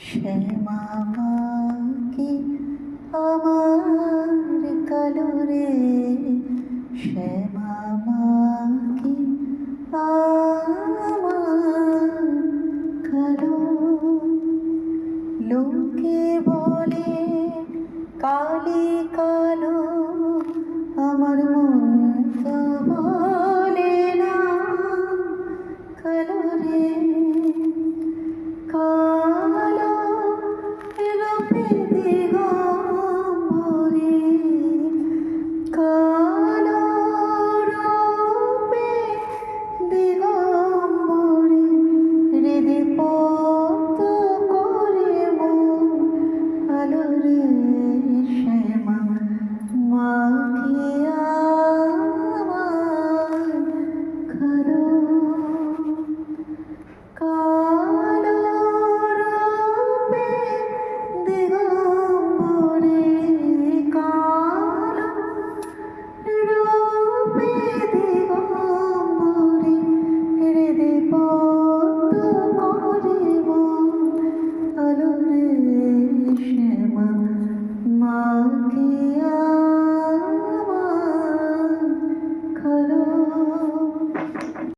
শ্যামা মা কি আমার কালো রে, শ্যামা মা কি আমার কালো। লোকে বলে কালি কালো, আমার মন তো